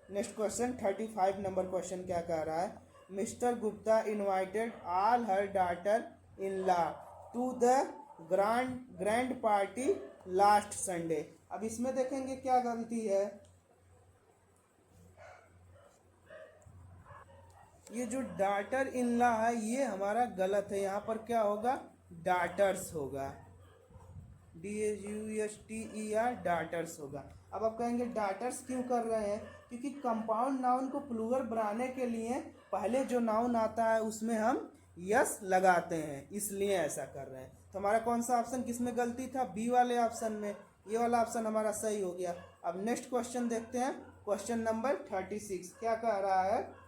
नेक्स्ट क्वेश्चन 35 नंबर क्वेश्चन क्या कह रहा है, mister Gupta invited all her daughter in law to the grand party last Sunday. अब इसमें देखेंगे क्या गलती है, ये जो डॉटर इन लॉ है ये हमारा गलत है, यहाँ पर क्या होगा, डॉटर्स होगा, DAUSTER डॉटर्स होगा। अब आप कहेंगे डॉटर्स क्यों कर रहे हैं, क्योंकि कंपाउंड नाउन को प्लूरल बनाने के लिए पहले जो नाउन आता है उसमें हम यस लगाते हैं, इसलिए ऐसा कर रहे हैं। तो हमारा कौन सा ऑप्शन किसमें गलती था, बी वाले ऑप्शन में, ये वाला ऑप्शन हमारा सही हो गया। अब नेक्स्ट क्वेश्चन देखते हैं, क्वेश्चन नंबर 36 क्या कह रहा है,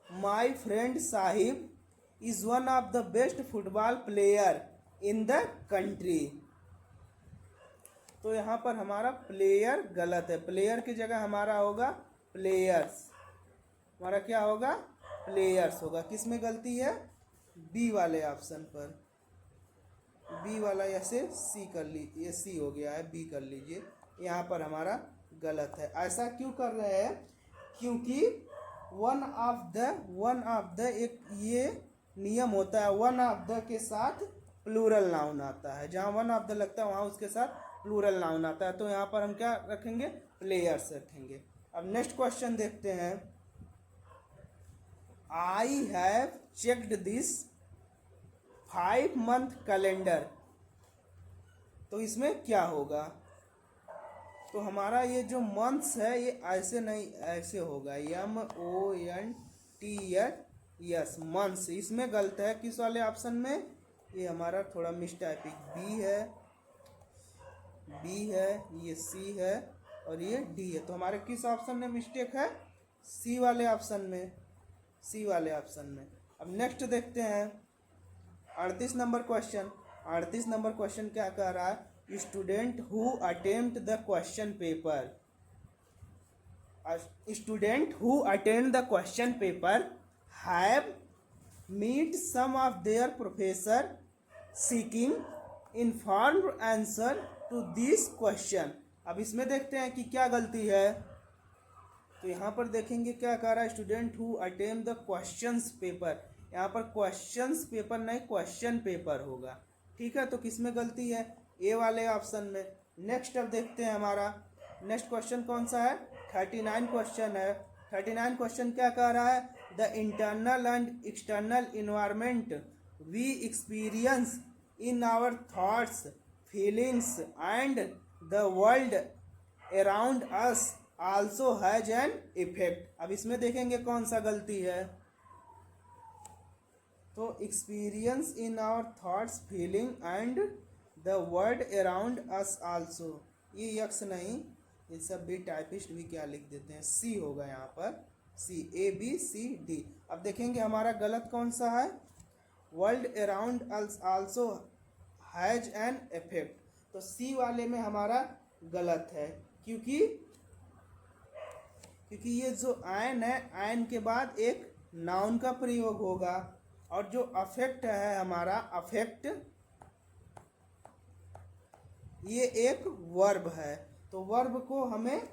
my friend Sahib is one of the best football player in the country. तो यहाँ पर हमारा प्लेयर गलत है, प्लेयर की जगह हमारा होगा प्लेयर्स, हमारा क्या होगा, प्लेयर्स होगा। किसमें गलती है, बी वाले ऑप्शन पर, बी वाला ऐसे सी कर लीजिए, ये सी हो गया है, बी कर लीजिए, यहाँ पर हमारा गलत है। ऐसा क्यों कर रहे हैं, क्योंकि वन ऑफ द एक ये नियम होता है, वन ऑफ द के साथ प्लूरल नाउन आता है, जहाँ वन ऑफ द लगता है वहाँ उसके साथ प्लूरल नाउन आता है। तो यहाँ पर हम क्या रखेंगे, प्लेयर्स रखेंगे। अब नेक्स्ट क्वेश्चन देखते हैं, I have checked this 5 month calendar, तो इसमें क्या होगा। तो हमारा ये जो मंथ्स है ये ऐसे नहीं, ऐसे होगा, MONTS मंथ्स, इसमें गलत है। किस वाले ऑप्शन में, ये हमारा थोड़ा मिसटाइपिंग, बी है, ये सी है और ये डी है। तो हमारे किस ऑप्शन में मिस्टेक है, सी वाले ऑप्शन में, सी वाले ऑप्शन में। अब नेक्स्ट देखते हैं 38 नंबर क्वेश्चन। 38 नंबर क्वेश्चन क्या कह रहा है, student who attempt the question paper, student who attempt the question paper have meet some of their professor seeking informed answer to this question. अब इसमें देखते हैं कि क्या गलती है। तो यहाँ पर देखेंगे क्या कह रहा है, student who attempt the questions paper, यहाँ पर क्वेश्चंस पेपर नहीं क्वेश्चन पेपर होगा, ठीक है। तो किसमें गलती है, ए वाले ऑप्शन में। नेक्स्ट अब देखते हैं हमारा नेक्स्ट क्वेश्चन कौन सा है, 39 क्वेश्चन है। 39 क्वेश्चन क्या कह रहा है, the internal and external environment we experience in our thoughts feelings and the world around us also has an effect. अब इसमें देखेंगे कौन सा गलती है। तो experience in our thoughts feeling and the world around us also, ये यक्स नहीं, ये सब भी टाइपिस्ट भी क्या लिख देते हैं, सी होगा यहाँ पर, सी, ABCD। अब देखेंगे हमारा गलत कौन सा है, world around us also has an effect. तो सी वाले में हमारा गलत है, क्योंकि ये जो आयन है, आयन के बाद एक नाउन का प्रयोग होगा, और जो अफेक्ट है हमारा अफेक्ट, ये एक वर्ब है। तो वर्ब को हमें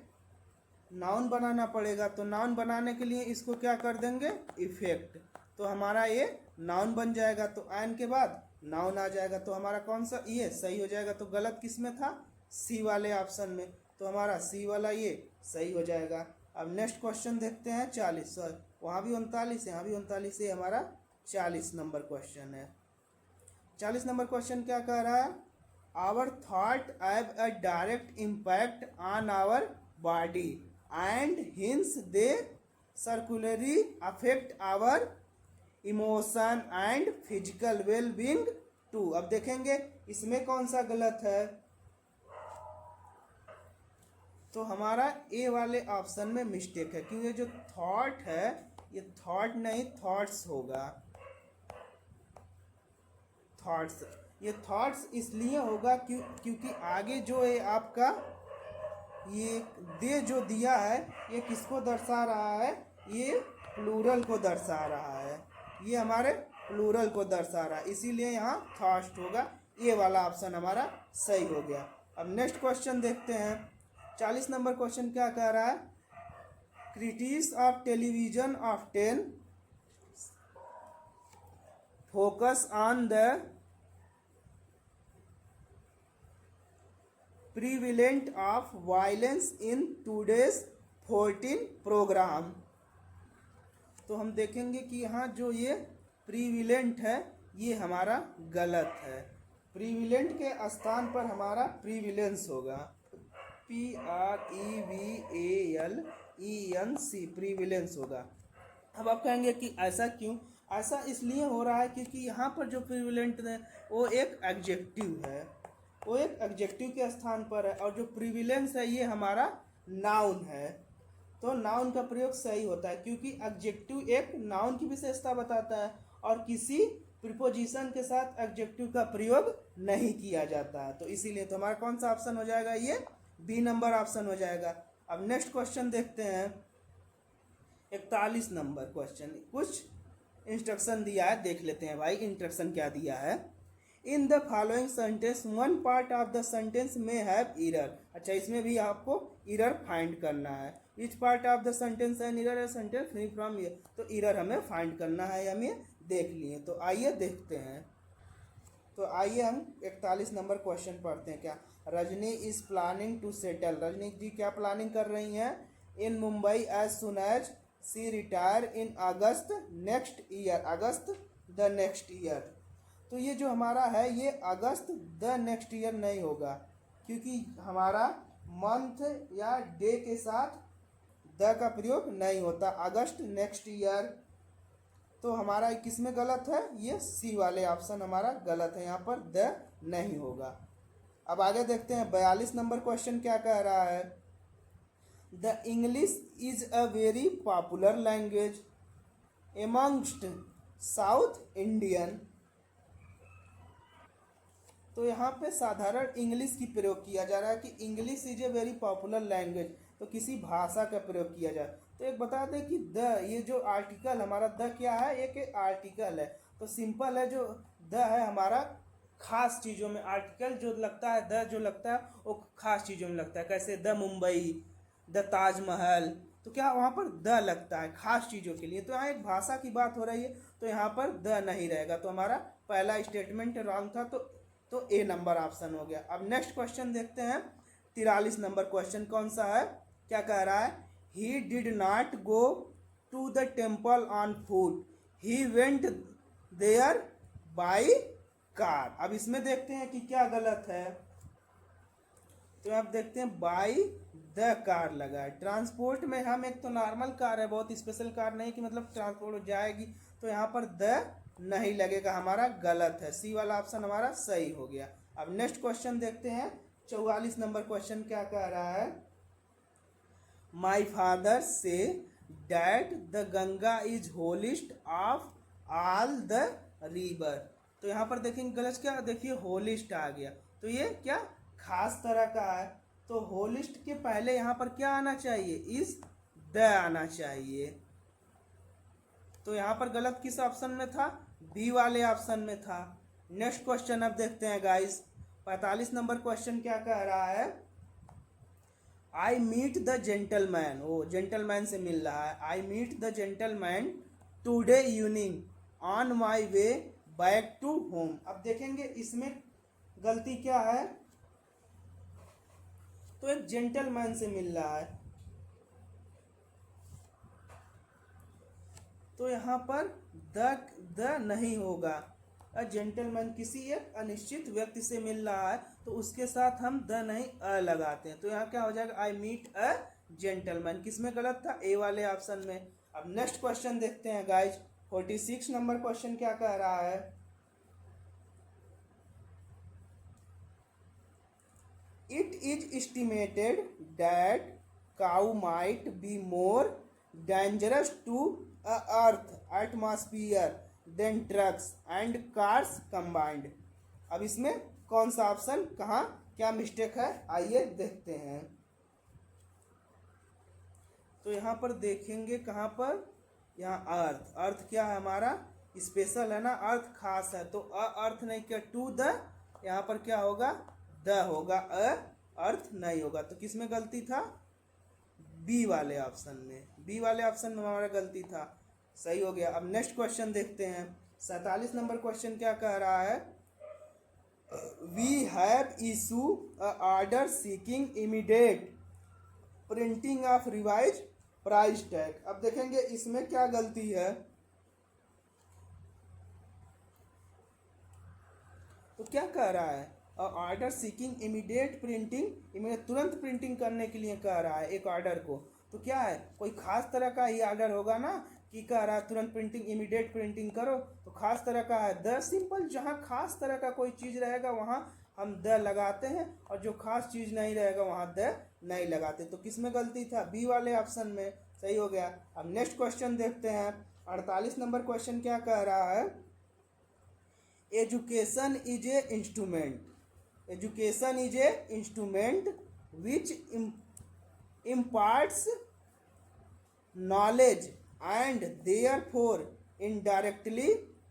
नाउन बनाना पड़ेगा, तो नाउन बनाने के लिए इसको क्या कर देंगे, इफेक्ट। तो हमारा ये नाउन बन जाएगा, तो आयन के बाद नाउन आ जाएगा। तो हमारा कौन सा, ये सही हो जाएगा। तो गलत किस में था, सी वाले ऑप्शन में। तो हमारा सी वाला ये सही हो जाएगा। अब नेक्स्ट क्वेश्चन देखते हैं 40, वहाँ भी 39, यहाँ भी 39, ये हमारा 40 नंबर क्वेश्चन है। 40 नंबर क्वेश्चन क्या कह रहा है, our thought have a direct impact on our body and hence they circularly affect our emotion and physical well being too. अब देखेंगे इसमें कौन सा गलत है। तो हमारा ए वाले ऑप्शन में मिस्टेक है, क्योंकि जो थॉट है ये थॉट नहीं थॉट्स होगा, थॉट्स। ये थॉट्स इसलिए होगा क्योंकि आगे जो है आपका ये दे जो दिया है ये किसको दर्शा रहा है, ये प्लूरल को दर्शा रहा है, ये हमारे प्लूरल को दर्शा रहा है, इसीलिए यहाँ थॉट्स होगा। ये वाला ऑप्शन हमारा सही हो गया। अब नेक्स्ट क्वेश्चन देखते हैं 40 नंबर क्वेश्चन क्या कह रहा है, critics of television of 10 focus on the prevalent of violence in today's 14 programme. तो हम देखेंगे कि यहाँ जो ये प्रीविलेंट है ये हमारा गलत है, प्रीविलेंट के स्थान पर हमारा प्रीविलेंस होगा, PREVALENC, प्रीविलेंस होगा। अब आप कहेंगे कि ऐसा क्यों, ऐसा इसलिए हो रहा है क्योंकि यहाँ पर जो प्रीविलेंट है वो एक एडजेक्टिव है, वो एक एडजेक्टिव के स्थान पर है, और जो प्रीविलेंस है ये हमारा नाउन है। तो नाउन का प्रयोग सही होता है, क्योंकि एडजेक्टिव एक नाउन की विशेषता बताता है और किसी प्रीपोजिशन के साथ एडजेक्टिव का प्रयोग नहीं किया जाता है। तो इसीलिए तो हमारा कौन सा ऑप्शन हो जाएगा, ये बी नंबर ऑप्शन हो जाएगा। अब नेक्स्ट क्वेश्चन देखते हैं 41 नंबर क्वेश्चन। कुछ इंस्ट्रक्शन दिया है, देख लेते हैं भाई इंस्ट्रक्शन क्या दिया है। In the following sentence one part of the sentence may have error. अच्छा, इसमें भी आपको इरर फाइंड करना है। Which part of the sentence an error, sentence free from ये, तो इरर हमें फाइंड करना है, हमें देख लिए। तो आइए देखते हैं। तो आइए हम 41 नंबर क्वेश्चन पढ़ते हैं। क्या Rajni is planning to settle, Rajni ji क्या प्लानिंग कर रही हैं in Mumbai as soon as she retire in August next year, August the next year. तो ये जो हमारा है ये अगस्त द नेक्स्ट ईयर नहीं होगा, क्योंकि हमारा मंथ या डे के साथ द का प्रयोग नहीं होता। अगस्त नेक्स्ट ईयर, तो हमारा किस में गलत है, ये सी वाले ऑप्शन हमारा गलत है, यहाँ पर द नहीं होगा। अब आगे देखते हैं 42 नंबर क्वेश्चन क्या कह रहा है। The English is a very popular language amongst south Indian. तो यहाँ पे साधारण इंग्लिश की प्रयोग किया जा रहा है कि English is a very popular language, तो किसी भाषा का प्रयोग किया जाए। तो एक बता दें कि द, ये जो आर्टिकल हमारा द क्या है, एक आर्टिकल है। तो सिंपल है, जो द है हमारा खास चीज़ों में, आर्टिकल जो लगता है द जो लगता है वो खास चीज़ों में लगता है। कैसे द मुंबई, द ताजमहल, तो क्या वहाँ पर द लगता है खास चीज़ों के लिए। तो यहाँ एक भाषा की बात हो रही है, तो यहाँ पर द नहीं रहेगा। तो हमारा पहला स्टेटमेंट रॉन्ग था, तो ए नंबर ऑप्शन हो गया। अब नेक्स्ट क्वेश्चन देखते हैं 43 नंबर क्वेश्चन कौन सा है। क्या कह रहा है, he did not go to the temple on foot, he went there by car. अब इसमें देखते हैं कि क्या गलत है। तो आप देखते हैं बाई द कार लगा है। ट्रांसपोर्ट में हम एक तो नॉर्मल कार है, बहुत स्पेशल कार नहीं कि मतलब ट्रांसपोर्ट हो जाएगी, तो यहाँ पर द नहीं लगेगा, हमारा गलत है। सी वाला ऑप्शन हमारा सही हो गया। अब नेक्स्ट क्वेश्चन देखते हैं 44 नंबर क्वेश्चन क्या कह रहा है। My father say that the Ganga is holiest of all the river. तो यहाँ पर देखेंगे गलत, क्या देखिए होलिस्ट आ गया, तो ये क्या खास तरह का है। तो होलिस्ट के पहले यहाँ पर क्या आना चाहिए, इज द आना चाहिए। तो यहाँ पर गलत किस ऑप्शन में था, बी वाले ऑप्शन में था। नेक्स्ट क्वेश्चन अब देखते हैं गाइस 45 नंबर क्वेश्चन क्या कह रहा है। आई मीट द जेंटलमैन, ओ जेंटलमैन से मिल रहा है। I meet the gentleman today evening on my way back to home. अब देखेंगे इसमें गलती क्या है, तो एक जेंटलमैन से मिल रहा है, तो यहाँ पर द नहीं होगा। अ जेंटलमैन किसी एक अनिश्चित व्यक्ति से मिल रहा है, तो उसके साथ हम द नहीं अ लगाते हैं। तो यहाँ क्या हो जाएगा, आई मीट अ जेंटलमैन। किसमें गलत था, ए वाले ऑप्शन में। अब नेक्स्ट क्वेश्चन देखते हैं गाइज 46 नंबर क्वेश्चन क्या कह रहा है। It is estimated that cow might be more dangerous to a earth atmosphere than trucks and cars combined। अब इसमें कौन सा ऑप्शन कहाँ क्या मिस्टेक है, आइए देखते हैं। तो यहाँ पर देखेंगे कहाँ पर, यहाँ अर्थ, अर्थ क्या है हमारा स्पेशल है ना, अर्थ खास है, तो अर्थ नहीं क्या टू द, यहाँ पर क्या होगा द होगा, अर्थ नहीं होगा। तो किसमें गलती था, बी वाले ऑप्शन में, बी वाले ऑप्शन में हमारा गलती था, सही हो गया। अब नेक्स्ट क्वेश्चन देखते हैं 47 नंबर क्वेश्चन क्या कह रहा है। We have issue a order seeking immediate printing of revise price tag. अब देखेंगे इसमें क्या गलती है। तो क्या कह रहा है, order seeking immediate printing, immediate तुरंत प्रिंटिंग करने के लिए कह रहा है एक ऑर्डर को। तो क्या है, कोई खास तरह का ही ऑर्डर होगा ना कि कह रहा है तुरंत प्रिंटिंग इमीडिएट प्रिंटिंग करो, तो खास तरह का है द। सिंपल, जहाँ खास तरह का कोई चीज़ रहेगा वहाँ हम द लगाते हैं, और जो खास चीज़ नहीं रहेगा वहाँ द नहीं लगाते। तो किस में गलती था, बी वाले ऑप्शन में, सही हो गया। अब नेक्स्ट क्वेश्चन देखते हैं 48 नंबर क्वेश्चन क्या कह रहा है। Education is a instrument, education is a instrument which imparts knowledge and therefore indirectly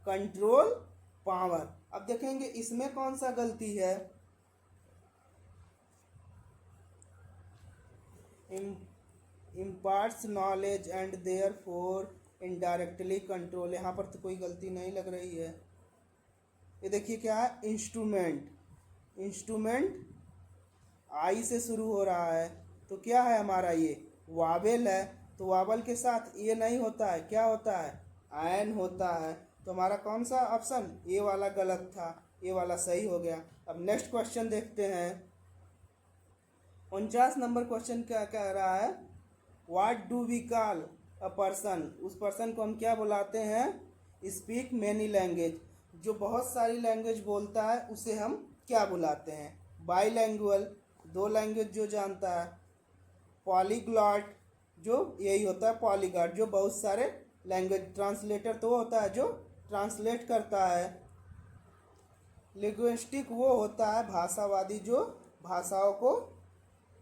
control power। अब देखेंगे इसमें कौन सा गलती है, imparts knowledge and therefore indirectly control, यहाँ पर तो कोई गलती नहीं लग रही है। ये देखिए क्या है, इंस्ट्रूमेंट, इंस्ट्रूमेंट आई से शुरू हो रहा है, तो क्या है हमारा ये वावेल है, तो वावल के साथ ये नहीं होता है, क्या होता है, एन होता है। तो हमारा कौन सा ऑप्शन, ये वाला गलत था, ये वाला सही हो गया। अब नेक्स्ट क्वेश्चन देखते हैं। 49 नंबर क्वेश्चन क्या कह रहा है, what do we call a person, उस पर्सन को हम क्या बुलाते हैं, स्पीक मैनी लैंग्वेज, जो बहुत सारी लैंग्वेज बोलता है उसे हम क्या बुलाते हैं, बाईलैंगुअल, दो लैंग्वेज जो जानता है, पॉलीग्लॉट, जो यही होता है पॉलीग्लॉट, जो बहुत सारे लैंग्वेज, ट्रांसलेटर तो वो होता है जो ट्रांसलेट करता है, लिंग्विस्टिक वो होता है भाषावादी, जो भाषाओं को,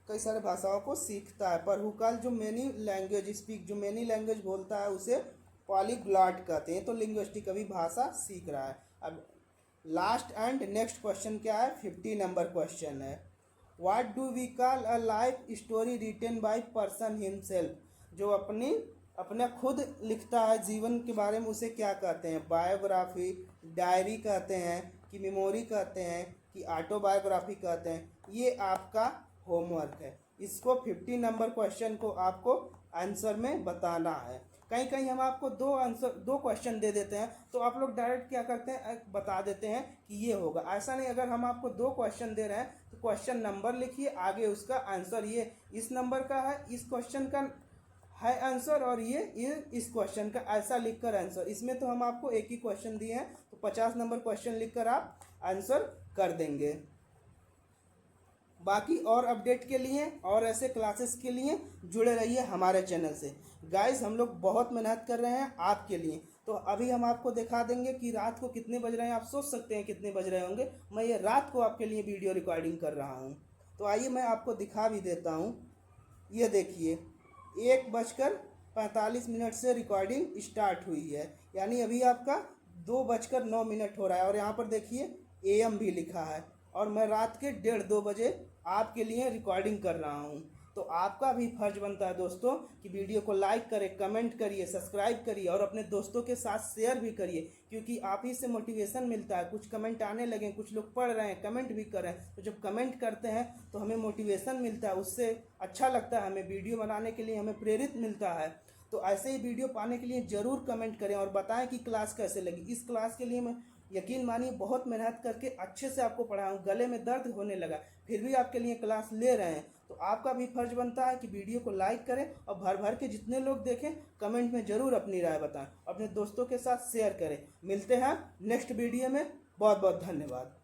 कई सारे भाषाओं को सीखता है, पर हुकाल जो मैनी लैंग्वेज स्पीक, जो मैनी लैंग्वेज बोलता है उसे पॉलीग्लॉट कहते हैं। तो लिंग्विस्टिक अभी भाषा सीख रहा है। अब लास्ट एंड नेक्स्ट क्वेश्चन क्या है, 50 नंबर क्वेश्चन है, what do we call a life story written by person himself, जो अपने खुद लिखता है जीवन के बारे में, उसे क्या कहते हैं, बायोग्राफी, डायरी कहते हैं, कि मेमोरी कहते हैं, कि ऑटोबायोग्राफी कहते हैं। ये आपका होमवर्क है, इसको 50 नंबर क्वेश्चन को आपको आंसर में बताना है। कहीं कहीं हम आपको दो क्वेश्चन दे देते हैं, तो आप लोग डायरेक्ट क्या करते हैं, बता देते हैं कि ये होगा। ऐसा नहीं, अगर हम आपको 2 क्वेश्चन दे रहे हैं तो क्वेश्चन नंबर लिखिए, आगे उसका आंसर, ये इस नंबर का है, इस क्वेश्चन का है आंसर, और ये इस क्वेश्चन का, ऐसा लिखकर आंसर। इसमें तो हम आपको एक ही क्वेश्चन दिए हैं, तो 50 नंबर क्वेश्चन लिखकर आप आंसर कर देंगे। बाकी और अपडेट के लिए और ऐसे क्लासेस के लिए जुड़े रहिए हमारे चैनल से। गाइस हम लोग बहुत मेहनत कर रहे हैं आपके लिए। तो अभी हम आपको दिखा देंगे कि रात को कितने बज रहे हैं, आप सोच सकते हैं कितने बज रहे होंगे। मैं ये रात को आपके लिए वीडियो रिकॉर्डिंग कर रहा हूँ, तो आइए मैं आपको दिखा भी देता हूँ। ये देखिए 1:45 से रिकॉर्डिंग स्टार्ट हुई है, यानी अभी आपका 2:09 हो रहा है। और यहाँ पर देखिए AM भी लिखा है, और मैं रात के 1:30-2 बजे आपके लिए रिकॉर्डिंग कर रहा हूँ। तो आपका भी फर्ज बनता है दोस्तों कि वीडियो को लाइक करें, कमेंट करिए, सब्सक्राइब करिए, और अपने दोस्तों के साथ शेयर भी करिए, क्योंकि आप ही से मोटिवेशन मिलता है। कुछ कमेंट आने लगे, कुछ लोग पढ़ रहे हैं, कमेंट भी कर रहे हैं, तो जब कमेंट करते हैं तो हमें मोटिवेशन मिलता है, उससे अच्छा लगता है, हमें वीडियो बनाने के लिए हमें प्रेरित मिलता है। तो ऐसे ही वीडियो पाने के लिए ज़रूर कमेंट करें और बताएं कि क्लास कैसे लगी। इस क्लास के लिए मैं, यकीन मानिए, बहुत मेहनत करके अच्छे से आपको पढ़ाऊँ, गले में दर्द होने लगा, फिर भी आपके लिए क्लास ले रहे हैं। तो आपका भी फर्ज बनता है कि वीडियो को लाइक करें, और भर भर के जितने लोग देखें कमेंट में ज़रूर अपनी राय बताएं, अपने दोस्तों के साथ शेयर करें। मिलते हैं नेक्स्ट वीडियो में, बहुत बहुत धन्यवाद।